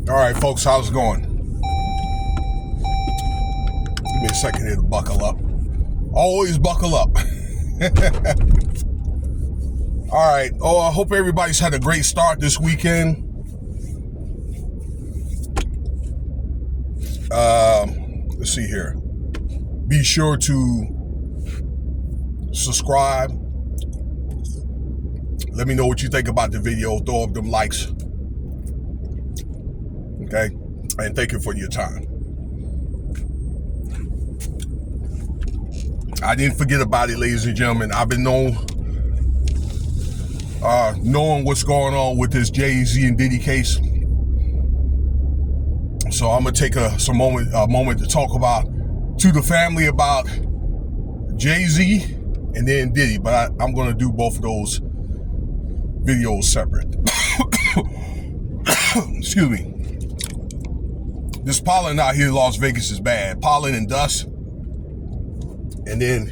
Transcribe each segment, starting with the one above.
All right, folks, how's it going? Give me a second here to buckle up. Always buckle up. All right. Oh, I hope everybody's had a great start this weekend. Let's see here. Be sure to subscribe. Let me know what you think about the video. Throw up them likes. Okay? And thank you for your time. I didn't forget about it, ladies and gentlemen. I've been knowing what's going on with this Jay-Z and Diddy case. So I'm gonna take a moment to talk to the family about Jay-Z and then Diddy, but I'm gonna do both of those videos separate. Excuse me. This pollen out here in Las Vegas is bad. Pollen and dust. And then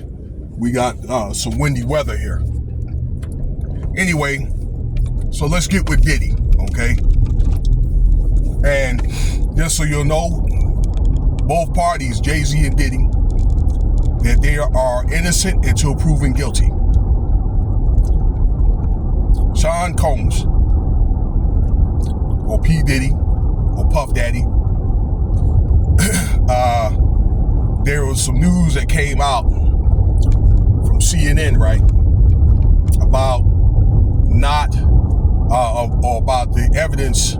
we got some windy weather here. Anyway, so let's get with Diddy, okay? And just so you'll know, both parties, Jay-Z and Diddy, that they are innocent until proven guilty. Sean Combs, or P. Diddy, or Puff Daddy, there was some news that came out from CNN, right, about about the evidence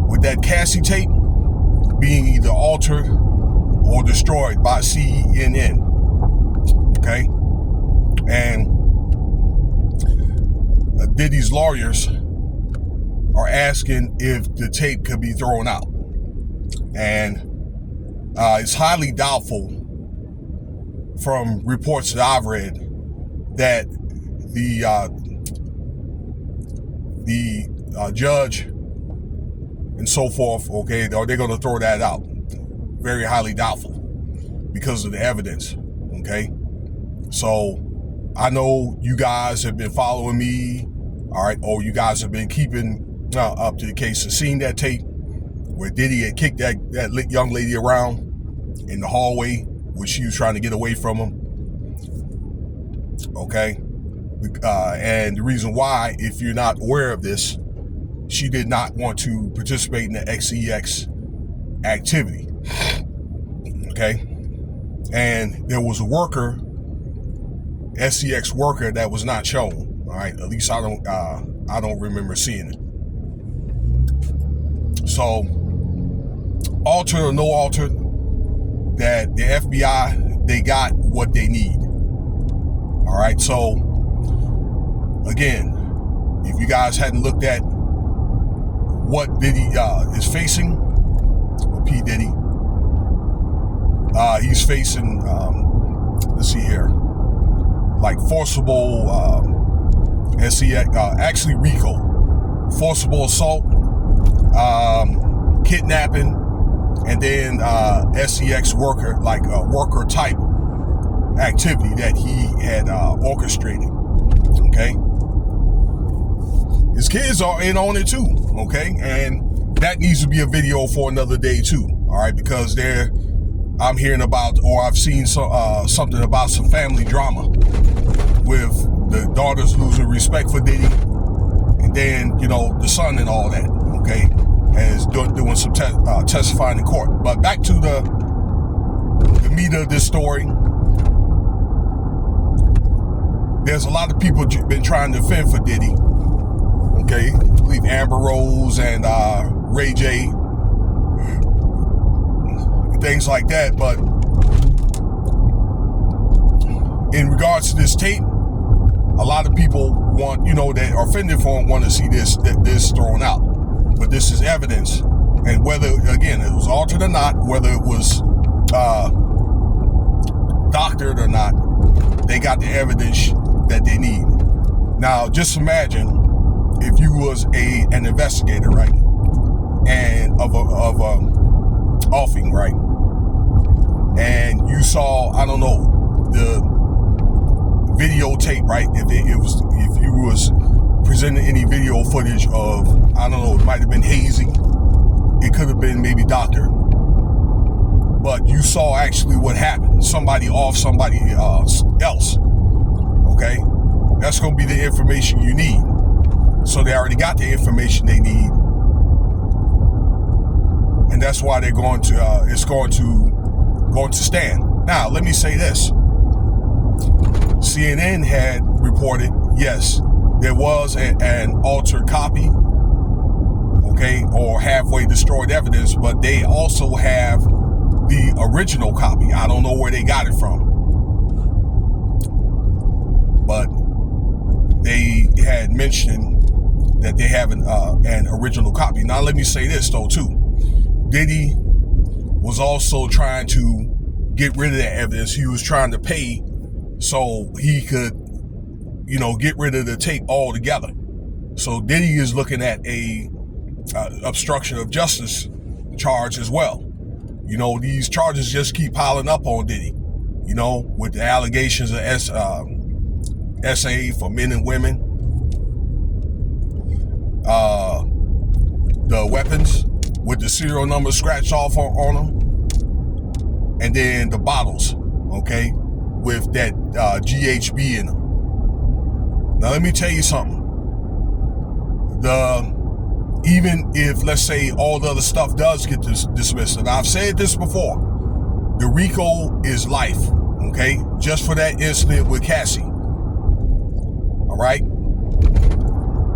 with that Cassie tape being either altered or destroyed by CNN. Okay, and Diddy's lawyers are asking if the tape could be thrown out, and it's highly doubtful, from reports that I've read, that the judge and so forth, okay, are they going to throw that out? Very highly doubtful because of the evidence, okay? So I know you guys have been following me, all right, or you guys have been keeping up to the case and seen that tape where Diddy had kicked that young lady around in the hallway when she was trying to get away from him. Okay? And the reason why, if you're not aware of this, she did not want to participate in the XEX activity. Okay? And there was a worker, SEX worker, that was not shown. All right? At least I don't remember seeing it. So, altered or no altered, that the FBI, they got what they need. All right, so again, if you guys hadn't looked at what Diddy is facing, or P. Diddy, he's facing, let's see here, like forcible actually RICO, forcible assault, kidnapping, and then SEX worker, like a worker type activity that he had orchestrated. Okay, his kids are in on it too. Okay, and that needs to be a video for another day too. All right, because I'm hearing about, or I've seen something about some family drama with the daughters losing respect for Diddy, and then the son and all that. Okay. And is doing some testifying in court. But back to the meat of this story. There's a lot of people been trying to defend for Diddy. Okay, I believe Amber Rose and Ray J, things like that. But in regards to this tape, a lot of people that are offended for him want to see this thrown out. But this is evidence, and whether, again, it was altered or not, whether it was doctored or not, they got the evidence that they need. Now, just imagine if you was an investigator, right, and of a offing, right, and you saw, I don't know, the videotape, right? If you was presenting any video footage of, I don't know, it might have been hazing, it could have been maybe doctored, but you saw actually what happened. Somebody off somebody else. Okay? That's going to be the information you need. So they already got the information they need. And that's why they're going to, it's going to stand. Now, let me say this. CNN had reported, yes, there was an altered copy, okay, or halfway destroyed evidence, but they also have the original copy. I don't know where they got it from, but they had mentioned that they have an original copy. Now, let me say this, though, too. Diddy was also trying to get rid of that evidence. He was trying to pay so he could, get rid of the tape altogether. So Diddy is looking at a obstruction of justice charge as well. These charges just keep piling up on Diddy, with the allegations of SA for men and women, the weapons with the serial number scratched off on them, and then the bottles, okay, with that GHB in them. Now, let me tell you something. Even if, let's say, all the other stuff does get dismissed, and I've said this before, the RICO is life, okay? Just for that incident with Cassie, all right?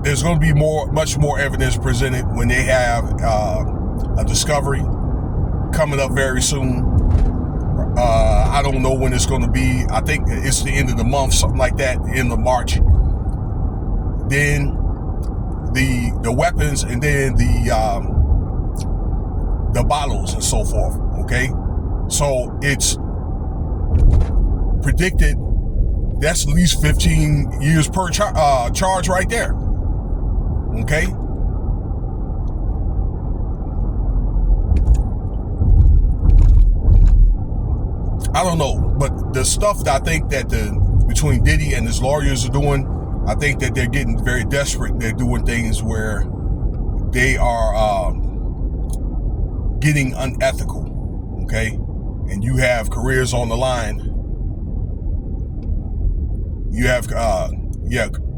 There's going to be much more evidence presented when they have a discovery coming up very soon. I don't know when it's going to be. I think it's the end of the month, something like that, end of March. Then the weapons, and then the bottles and so forth. Okay, so it's predicted that's at least 15 years per charge right there. Okay. I don't know, but the stuff that I think that between Diddy and his lawyers are doing, I think that they're getting very desperate. They're doing things where they are getting unethical, okay? And you have careers on the line. You have,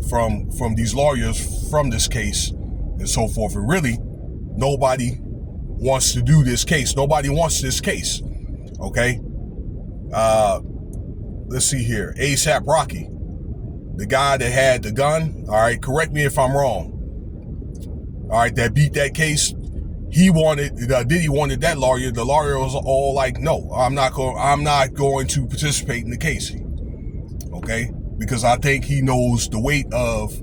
from these lawyers from this case and so forth. And really, nobody wants to do this case. Nobody wants this case, okay? Let's see here. ASAP Rocky, the guy that had the gun, all right, correct me if I'm wrong, all right, that beat that case. Diddy wanted that lawyer. The lawyer was all like, no, I'm not going to participate in the case, okay, because I think he knows the weight of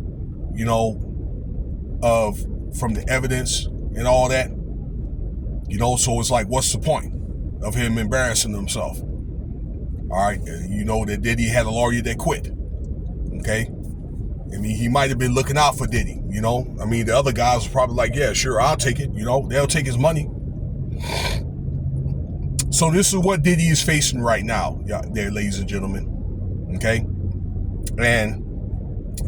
from the evidence and all that, so it's like, what's the point of him embarrassing himself? All right, that Diddy had a lawyer that quit. Okay, I mean, he might have been looking out for Diddy. I mean, the other guys were probably like, yeah, sure, I'll take it. They'll take his money. So this is what Diddy is facing right now, there, ladies and gentlemen. Okay, and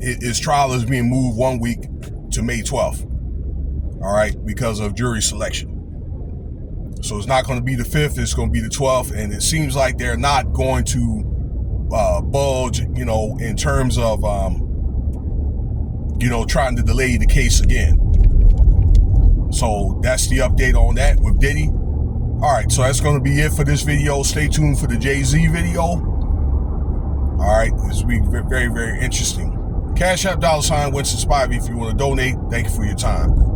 his trial is being moved 1 week to May 12th. All right, because of jury selection. So it's not going to be the 5th, it's going to be the 12th, and it seems like they're not going to budge, in terms of, trying to delay the case again. So that's the update on that with Diddy. All right, so that's going to be it for this video. Stay tuned for the Jay-Z video. All right, this will be very, very interesting. Cash App $Winston Spivey if you want to donate. Thank you for your time.